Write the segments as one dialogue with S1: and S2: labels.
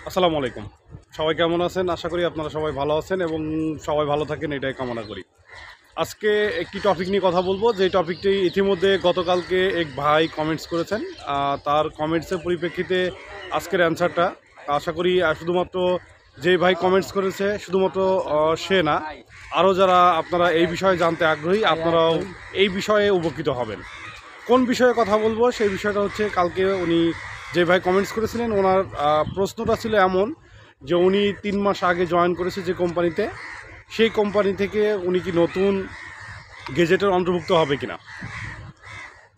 S1: আসসালামু আলাইকুম। সবাই কেমন আছেন? আশা করি আপনারা সবাই ভালো আছেন এবং সবাই ভালো থাকেন এটাই কামনা করি। আজকে একটি টপিক নিয়ে কথা বলবো, যে টপিকটি ইতিমধ্যে গতকালকে এক ভাই কমেন্টস করেছেন। তার কমেন্টসের পরিপ্রেক্ষিতে আজকের অ্যান্সারটা আশা করি শুধুমাত্র যে ভাই কমেন্টস করেছে শুধুমাত্র সে না, আরও যারা আপনারা এই বিষয়ে জানতে আগ্রহী আপনারাও এই বিষয়ে উপকৃত হবেন। কোন বিষয়ে কথা বলবো সেই বিষয়টা হচ্ছে, কালকে উনি যে ভাই কমেন্টস করেছিলেন ওনার প্রশ্নটা ছিল এমন যে উনি 3 মাস আগে জয়েন করেছে যে কোম্পানিতে, সেই কোম্পানি থেকে উনি কি নতুন গেজেটের অন্তর্ভুক্ত হবে কিনা।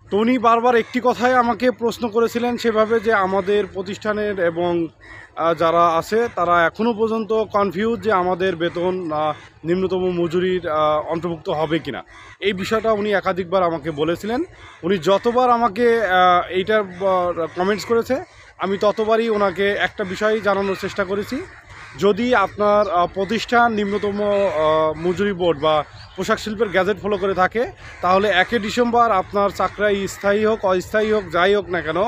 S1: তো উনি বারবার একটি কথাই আমাকে প্রশ্ন করেছিলেন সেভাবে, যে আমাদের প্রতিষ্ঠানের এবং যারা আছে তারা এখনও পর্যন্ত কনফিউজ যে আমাদের বেতন নিম্নতম মজুরির অন্তর্ভুক্ত হবে কিনা। এই বিষয়টা উনি একাধিকবার আমাকে বলেছিলেন। উনি যতবার আমাকে এইটার কমেন্টস করেছে আমি ততবারই ওনাকে একটা বিষয় জানানোর চেষ্টা করেছি, যদি আপনার প্রতিষ্ঠান নিম্নতম মজুরি বোর্ড বা পোশাক শিল্পের গ্যাজেট ফলো করে থাকে, তাহলে 1 ডিসেম্বর আপনার চাকরি স্থায়ী হোক অস্থায়ী হোক যাই হোক না কেন,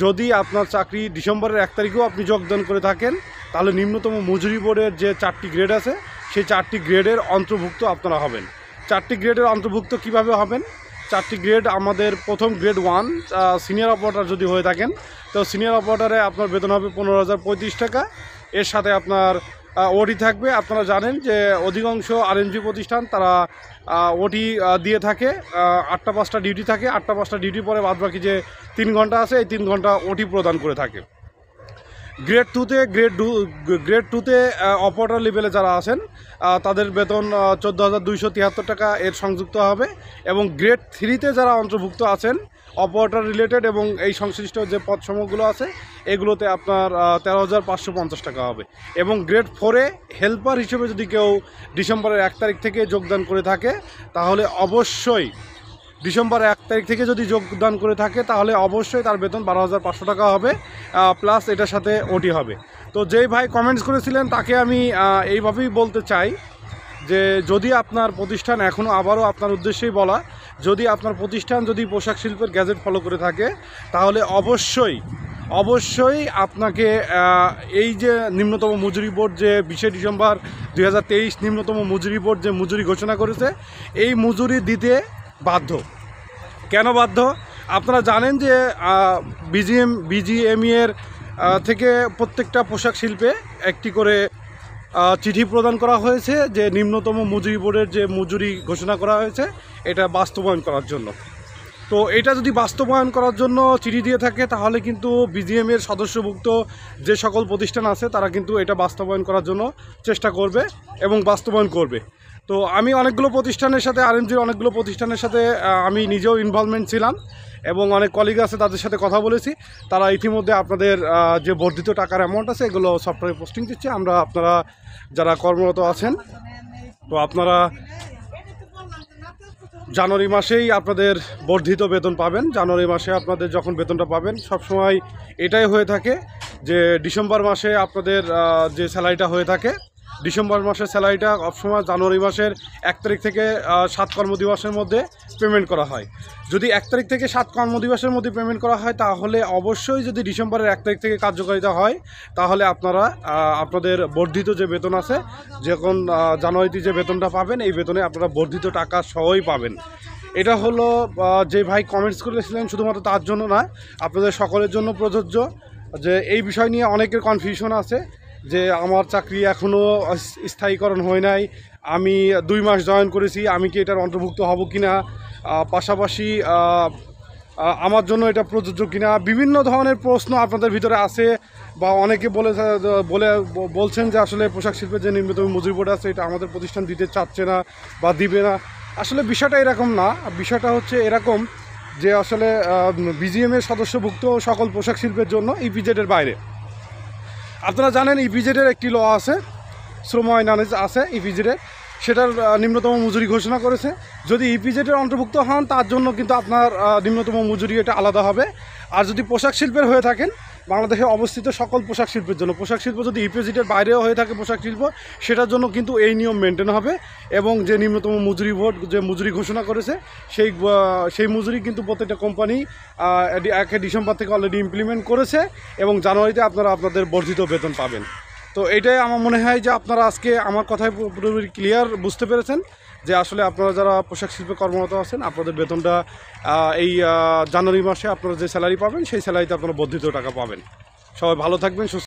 S1: যদি আপনার চাকরি ডিসেম্বরের 1 তারিখেও আপনি যোগদান করে থাকেন, তাহলে নিম্নতম মজুরি বোর্ডের যে 4টি গ্রেড আছে সেই 4টি গ্রেডের অন্তর্ভুক্ত আপনারা হবেন। 4টি গ্রেডের অন্তর্ভুক্ত কিভাবে হবেন? 4টি গ্রেড আমাদের প্রথম গ্রেড 1 সিনিয়র অপারেটর যদি হয়ে থাকেন, তো সিনিয়র অপারেটরে আপনার বেতন হবে 15,035 টাকা। এর সাথে আপনার ওটি থাকবে। আপনারা জানেন যে অধিকাংশ আরএনজি প্রতিষ্ঠান তারা ওটি দিয়ে থাকে, 8টা 5টা ডিউটি থাকে, 8টা 5টা ডিউটি পরে বাদবাকি যে 3 ঘন্টা আছে এই 3 ঘন্টা ওটি প্রদান করে থাকে। গ্রেড টুতে অপারেটর লেভেলে যারা আছেন তাদের বেতন 14,273 টাকা এর সংযুক্ত হবে, এবং গ্রেড 3তে যারা অন্তর্ভুক্ত আছেন অপারেটর রিলেটেড এবং এই সংশ্লিষ্ট যে পদসমূহগুলো আছে এগুলোতে আপনার 13,550 টাকা হবে। এবং গ্রেড 4-এ হেল্পার হিসেবে যদি কেউ ডিসেম্বরের 1 তারিখ থেকে যোগদান করে থাকে, তাহলে অবশ্যই ডিসেম্বর 1 তারিখ থেকে যদি যোগদান করে থাকে তাহলে অবশ্যই তার বেতন 12,500 টাকা হবে, প্লাস এটার সাথে ওটি হবে। তো যেই ভাই কমেন্টস করেছিলেন তাকে আমি এইভাবেই বলতে চাই যে যদি আপনার প্রতিষ্ঠান এখনও আবারও আপনার উদ্দেশ্যেই বলা, যদি আপনার প্রতিষ্ঠান যদি পোশাক শিল্পের গ্যাজেট ফলো করে থাকে, তাহলে অবশ্যই আপনাকে এই যে নিম্নতম মজুরি বোর্ড যে 20 ডিসেম্বর 2023 নিম্নতম মজুরি বোর্ড যে মজুরি ঘোষণা করেছে এই মজুরি দিতে বাধ্য। কেন বাধ্য? আপনারা জানেন যে বিজিএমইএর থেকে প্রত্যেকটা পোশাক শিল্পে একটি করে চিঠি প্রদান করা হয়েছে, যে নিম্নতম মজুরি বোর্ডের যে মজুরি ঘোষণা করা হয়েছে এটা বাস্তবায়ন করার জন্য। তো এটা যদি বাস্তবায়ন করার জন্য চিঠি দিয়ে থাকে, তাহলে কিন্তু বিজিএমের সদস্যভুক্ত যে সকল প্রতিষ্ঠান আছে তারা কিন্তু এটা বাস্তবায়ন করার জন্য চেষ্টা করবে এবং বাস্তবায়ন করবে। তো আমি অনেকগুলো প্রতিষ্ঠানের সাথে আরএমজির অনেকগুলো প্রতিষ্ঠানের সাথে আমি নিজেও ইনভলভমেন্ট ছিলাম এবং অনেক কলিগ আছে তাদের সাথে কথা বলেছি। তারা ইতিমধ্যে আপনাদের যে বর্ধিত টাকার অ্যামাউন্ট আছে এগুলো সফটওয়্যারে পোস্টিং দিচ্ছে। আপনারা যারা কর্মরত আছেন, তো আপনারা জানুয়ারি মাসেই আপনাদের বর্ধিত বেতন পাবেন। জানুয়ারি মাসে আপনাদের যখন বেতনটা পাবেন সবসময় এটাই হয়ে থাকে যে ডিসেম্বর মাসে আপনাদের যে স্যালারিটা হয়ে থাকে, ডিসেম্বর মাসের স্যালারিটা সবসময় জানুয়ারি মাসের 1 তারিখ থেকে 7 কর্মদিবসের মধ্যে পেমেন্ট করা হয়। যদি 1 তারিখ থেকে 7 কর্মদিবসের মধ্যে পেমেন্ট করা হয়, তাহলে অবশ্যই যদি ডিসেম্বরের 1 তারিখ থেকে কার্যকারিতা হয়, তাহলে আপনারা আপনাদের বর্ধিত যে বেতন আছে, যখন জানুয়ারিতে যে বেতনটা পাবেন এই বেতনে আপনারা বর্ধিত টাকা সহই পাবেন। এটা হলো যে ভাই কমেন্টস করেছিলেন শুধুমাত্র তার জন্য না, আপনাদের সকলের জন্য প্রযোজ্য। যে এই বিষয় নিয়ে অনেকের কনফিউশন আছে যে আমার চাকরি এখনও স্থায়ীকরণ হয় নাই, আমি 2 মাস জয়েন করেছি, আমি কি এটার অন্তর্ভুক্ত হব কি না, পাশাপাশি আমার জন্য এটা প্রযোজ্য কিনা, বিভিন্ন ধরনের প্রশ্ন আপনাদের ভিতরে আছে। বা অনেকে বলছেন যে আসলে পোশাক শিল্পের যে নিম্নতম মজুরি বোর্ড আছে এটা আমাদের প্রতিষ্ঠান দিতে চাচ্ছে না বা দিবে না। আসলে বিষয়টা এরকম না, বিষয়টা হচ্ছে এরকম যে আসলে বিজিএমের সদস্যভুক্ত সকল পোশাক শিল্পের জন্য ইপিজেডের বাইরে আপনারা জানেন ইপিজেডের একটি ল আছে, শ্রম আইন আছে ইপিজেডের, সেটার নিম্নতম মজুরি ঘোষণা করেছে। যদি ইপিজেডের অন্তর্ভুক্ত হন তার জন্য কিন্তু আপনার নিম্নতম মজুরি এটা আলাদা হবে। আর যদি পোশাক শিল্পের হয়ে থাকেন বাংলাদেশে অবস্থিত সকল পোশাক শিল্পের জন্য। পোশাক শিল্প যদি ইপিজিটের বাইরেও হয়ে থাকে পোশাক শিল্প, সেটার জন্য কিন্তু এই নিয়ম মেনটেন হবে এবং যে নিম্নতম মজুরি বোর্ড যে মজুরি ঘোষণা করেছে সেই মজুরি কিন্তু প্রত্যেকটা কোম্পানি 1 ডিসেম্বর থেকে অলরেডি ইমপ্লিমেন্ট করেছে এবং জানুয়ারিতে আপনারা আপনাদের বর্ধিত বেতন পাবেন। তো এটাই আমার মনে হয় যে আপনারা আজকে আমার কথায় পুরোপুরি ক্লিয়ার বুঝতে পেরেছেন যে আসলে আপনারা যারা পোশাক শিল্পে কর্মরত আছেন আপনাদের বেতনটা এই জানুয়ারি মাসে আপনারা যে স্যালারি পাবেন সেই স্যালারিতে আপনারা বর্ধিত টাকা পাবেন। সবাই ভালো থাকবেন, সুস্থ